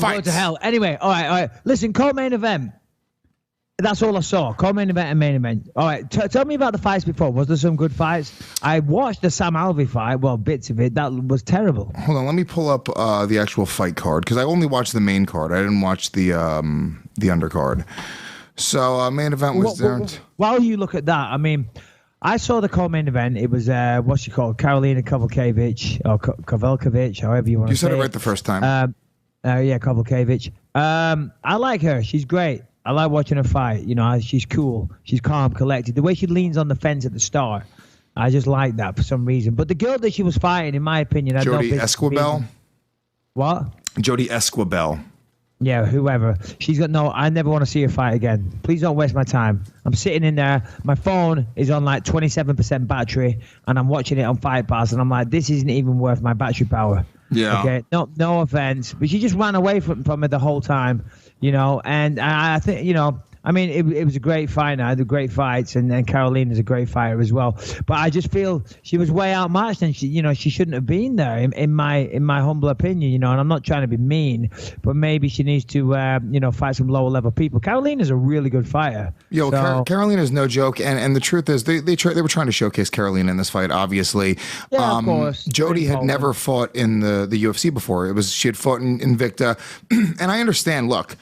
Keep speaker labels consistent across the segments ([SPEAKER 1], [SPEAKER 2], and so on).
[SPEAKER 1] Go to hell. Anyway, all right. Listen, co-main event. That's all I saw. Co-main event and main event. All right, tell me about the fights before. Was there some good fights? I watched the Sam Alvey fight. Well, bits of it. That was terrible.
[SPEAKER 2] Hold on, let me pull up the actual fight card because I only watched the main card. I didn't watch the undercard. So main event was there.
[SPEAKER 1] While you look at that, I mean, I saw the co-main event. It was what's she called, Karolina Kowalkiewicz or Kowalkiewicz, however you want to say it.
[SPEAKER 2] You said it right the first time.
[SPEAKER 1] Yeah, Kowalkiewicz. I like her. She's great. I like watching her fight. You know, she's cool. She's calm, collected. The way she leans on the fence at the start, I just like that for some reason. But the girl that she was fighting, in my opinion,
[SPEAKER 2] Jodie Esquibel.
[SPEAKER 1] What?
[SPEAKER 2] Jodie Esquibel.
[SPEAKER 1] Yeah, whoever. She's got no. I never want to see her fight again. Please don't waste my time. I'm sitting in there. My phone is on like 27% battery, and I'm watching it on Fight Pass, and I'm like, this isn't even worth my battery power.
[SPEAKER 2] Yeah.
[SPEAKER 1] Okay. No offense, but she just ran away from it the whole time. You know, and I think, you know, I mean, it was a great fight. I had the great fights, and Karolina's a great fighter as well. But I just feel she was way outmatched, and she shouldn't have been there, in my humble opinion. You know, and I'm not trying to be mean, but maybe she needs to, fight some lower level people. Karolina's a really good fighter.
[SPEAKER 2] Yo, Karolina's no joke, and the truth is, they were trying to showcase Karolina in this fight. Obviously,
[SPEAKER 1] yeah, of course.
[SPEAKER 2] Jodie had never fought in the UFC before. She had fought in Invicta, and I understand. Look.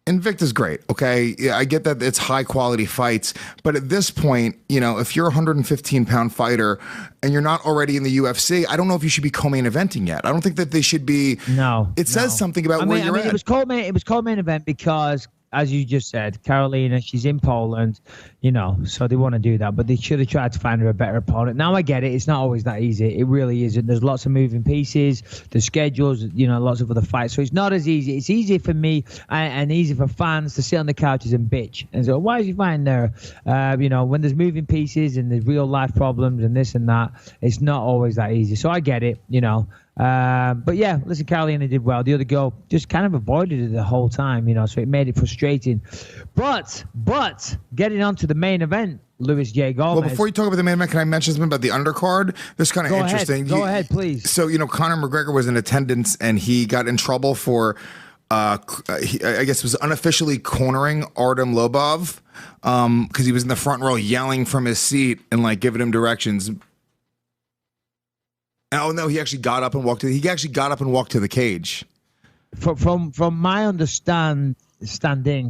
[SPEAKER 2] Invicta's great, okay? Yeah, I get that it's high-quality fights, but at this point, you know, if you're a 115-pound fighter and you're not already in the UFC, I don't know if you should be co-main eventing yet. I don't think that they should be.
[SPEAKER 1] No.
[SPEAKER 2] It says something about where you're at.
[SPEAKER 1] It was co-main event because, as you just said, Karolina, she's in Poland, you know, so they want to do that. But they should have tried to find her a better opponent. Now I get it. It's not always that easy. It really isn't. There's lots of moving pieces, the schedules, you know, lots of other fights. So it's not as easy. It's easy for me and easy for fans to sit on the couches and bitch. And so why is he fighting there? You know, when there's moving pieces and there's real life problems and this and that, it's not always that easy. So I get it, you know. But yeah, listen, Karolina did well. The other girl just kind of avoided it the whole time, you know, so it made it frustrating. But getting on to the main event, Luis J. Gomez.
[SPEAKER 2] Well, before you talk about the main event, can I mention something about the undercard? This is kind of interesting.
[SPEAKER 1] Go ahead, please.
[SPEAKER 2] So, you know, Conor McGregor was in attendance and he got in trouble for, I guess it was unofficially cornering Artem Lobov because he was in the front row yelling from his seat and like giving him directions. Oh no! He actually got up and walked to. He actually got up and walked to the cage.
[SPEAKER 1] From my understanding,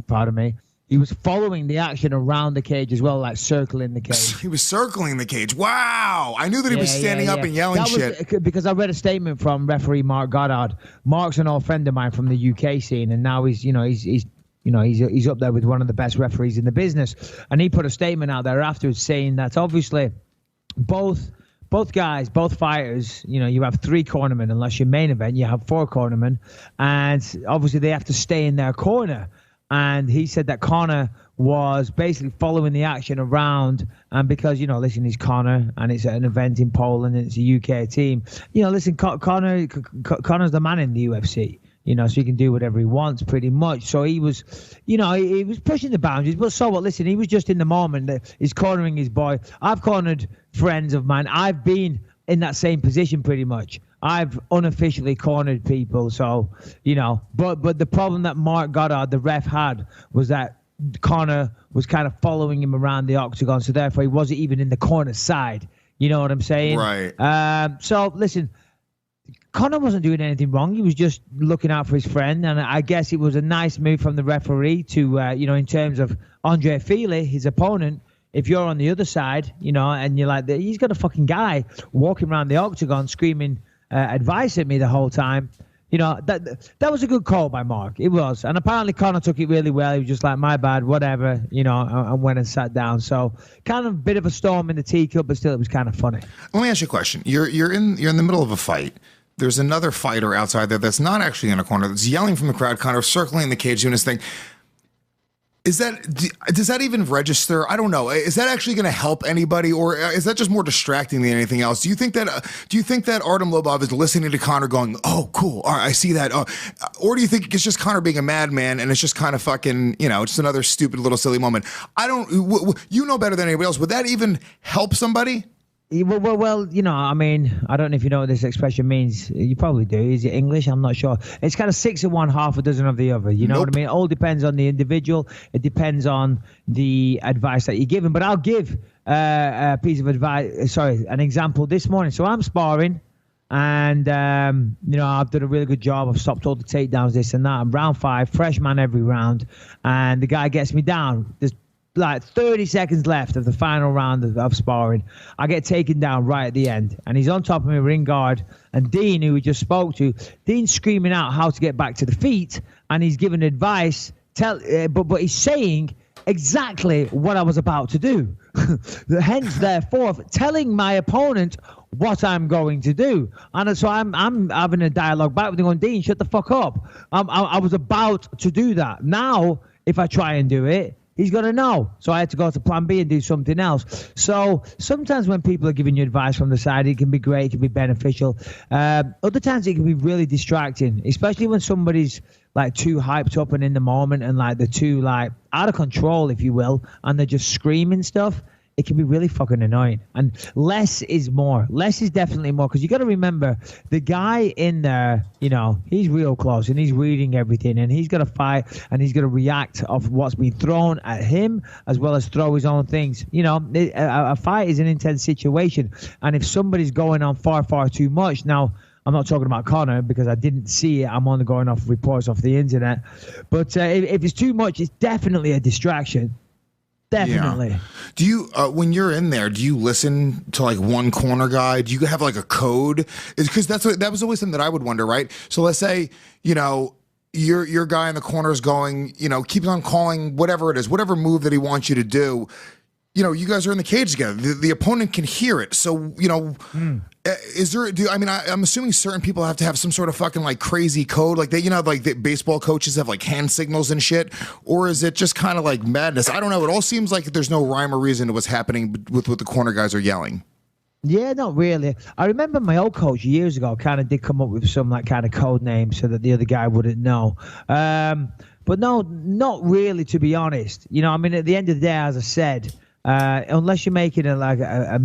[SPEAKER 1] pardon me, he was following the action around the cage as well, like circling the cage.
[SPEAKER 2] He was circling the cage. Wow! I knew that he was standing up and yelling shit.
[SPEAKER 1] Because I read a statement from referee Mark Goddard. Mark's an old friend of mine from the UK scene, and now he's up there with one of the best referees in the business. And he put a statement out there afterwards saying that obviously both guys, both fighters, you know, you have 3 cornermen. Unless you're main event, you have 4 cornermen. And obviously they have to stay in their corner. And he said that Conor was basically following the action around. And because, you know, listen, he's Conor and it's an event in Poland and it's a UK team. You know, listen, Conor's the man in the UFC. You know, so he can do whatever he wants pretty much. So he was, you know, he was pushing the boundaries. But so what? Listen, he was just in the moment that he's cornering his boy. I've cornered friends of mine. I've been in that same position pretty much. I've unofficially cornered people. So, you know, but the problem that Mark Goddard, the ref, had was that Conor was kind of following him around the octagon. So therefore, he wasn't even in the corner side. You know what I'm saying?
[SPEAKER 2] Right.
[SPEAKER 1] So listen. Conor wasn't doing anything wrong. He was just looking out for his friend. And I guess it was a nice move from the referee to, you know, in terms of Andre Fili, his opponent, if you're on the other side, you know, and you're like, he's got a fucking guy walking around the octagon screaming advice at me the whole time. You know, that was a good call by Mark. It was. And apparently Conor took it really well. He was just like, my bad, whatever, you know, and went and sat down. So kind of a bit of a storm in the teacup, but still it was kind of funny.
[SPEAKER 2] Let me ask you a question. You're in the middle of a fight. There's another fighter outside there that's not actually in a corner, that's yelling from the crowd, kind of circling the cage, doing his thing. Does that even register? I don't know. Is that actually going to help anybody, or is that just more distracting than anything else? Do you think that Artem Lobov is listening to Conor going, "Oh, cool, all right, I see that," or do you think it's just Conor being a madman and it's just kind of fucking, you know, just another stupid little silly moment? I don't. You know better than anybody else. Would that even help somebody?
[SPEAKER 1] Well, I mean, I don't know if you know what this expression means. You probably do. Is it English? I'm not sure. It's kind of 6 of one, half a dozen of the other. You know what I mean? It all depends on the individual. It depends on the advice that you're given. But I'll give a piece of advice. Sorry, an example this morning. So I'm sparring, and I've done a really good job. I've stopped all the takedowns, this and that. I'm round 5, fresh man every round, and the guy gets me down. There's like 30 seconds left of the final round of sparring. I get taken down right at the end, and he's on top of me, ring guard, and Dean, who we just spoke to, Dean's screaming out how to get back to the feet, and he's giving advice, but he's saying exactly what I was about to do. Hence, therefore, telling my opponent what I'm going to do. And so I'm having a dialogue back with him going, Dean, shut the fuck up. I was about to do that. Now, if I try and do it, he's going to know. So I had to go to plan B and do something else. So sometimes when people are giving you advice from the side, it can be great, it can be beneficial. Other times it can be really distracting, especially when somebody's like too hyped up and in the moment, and like they're too like out of control, if you will, and they're just screaming stuff. It can be really fucking annoying. And less is more. Less is definitely more, because you got to remember the guy in there, he's real close and he's reading everything, and he's got to fight and he's got to react of what's been thrown at him as well as throw his own things. A fight is an intense situation, and if somebody's going on far, far too much now. I'm not talking about Conor because I didn't see it. I'm only going off reports off the internet. But if it's too much, it's definitely a distraction. Definitely.
[SPEAKER 2] Yeah. Do you, when you're in there, do you listen to like one corner guy? Do you have like a code? Because that was always something that I would wonder, right? So let's say, your guy in the corner is going, keeps on calling whatever it is, whatever move that he wants you to do. You guys are in the cage together. The opponent can hear it. So, is there? I'm assuming certain people have to have some sort of fucking like crazy code, like they, like the baseball coaches have like hand signals and shit, or is it just kind of like madness? I don't know. It all seems like there's no rhyme or reason to what's happening with what the corner guys are yelling.
[SPEAKER 1] Yeah, not really. I remember my old coach years ago kind of did come up with some like kind of code name so that the other guy wouldn't know. But no, not really, to be honest. At the end of the day, as I said. Unless you're making a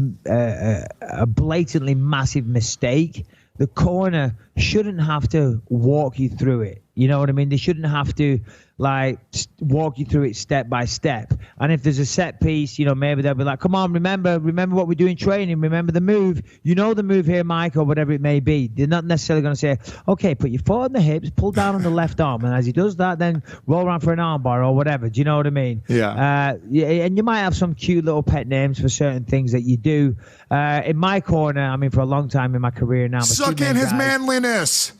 [SPEAKER 1] blatantly massive mistake, the corner shouldn't have to walk you through it. You know what I mean? They shouldn't have to walk you through it step by step. And if there's a set piece, maybe they'll be like, come on, remember what we do in training. Remember the move. The move here, Mike, or whatever it may be. They're not necessarily going to say, okay, put your foot on the hips, pull down on the left arm. And as he does that, then roll around for an arm bar or whatever. Do you know what I mean?
[SPEAKER 2] Yeah.
[SPEAKER 1] And you might have some cute little pet names for certain things that you do. In my corner, for a long time in my career now.
[SPEAKER 2] Suck in his manliness.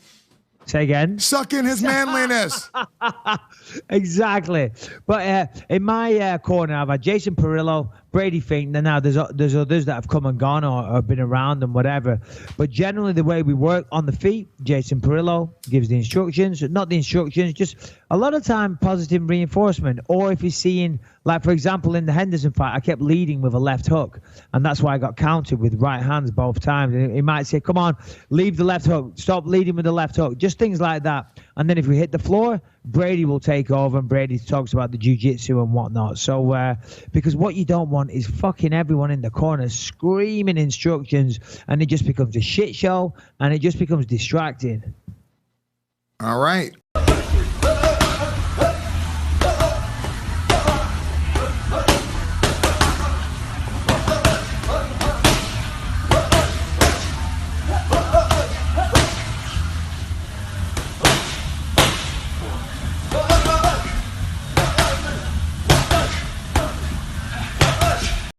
[SPEAKER 1] Say again?
[SPEAKER 2] Suck in his manliness.
[SPEAKER 1] Exactly. But in my corner, I've had Jason Perillo, Brady Fink. Now there's others that have come and gone or been around and whatever. But generally, the way we work on the feet, Jason Perillo gives the instructions, not the instructions, just a lot of time positive reinforcement. Or if you're seeing, like for example, in the Henderson fight, I kept leading with a left hook, and that's why I got countered with right hands both times. And he might say, "Come on, leave the left hook, stop leading with the left hook," just things like that. And then if we hit the floor, Brady will take over, and Brady talks about the jiu-jitsu and whatnot. So, because what you don't want is fucking everyone in the corner screaming instructions, and it just becomes a shit show, and it just becomes distracting.
[SPEAKER 2] All right.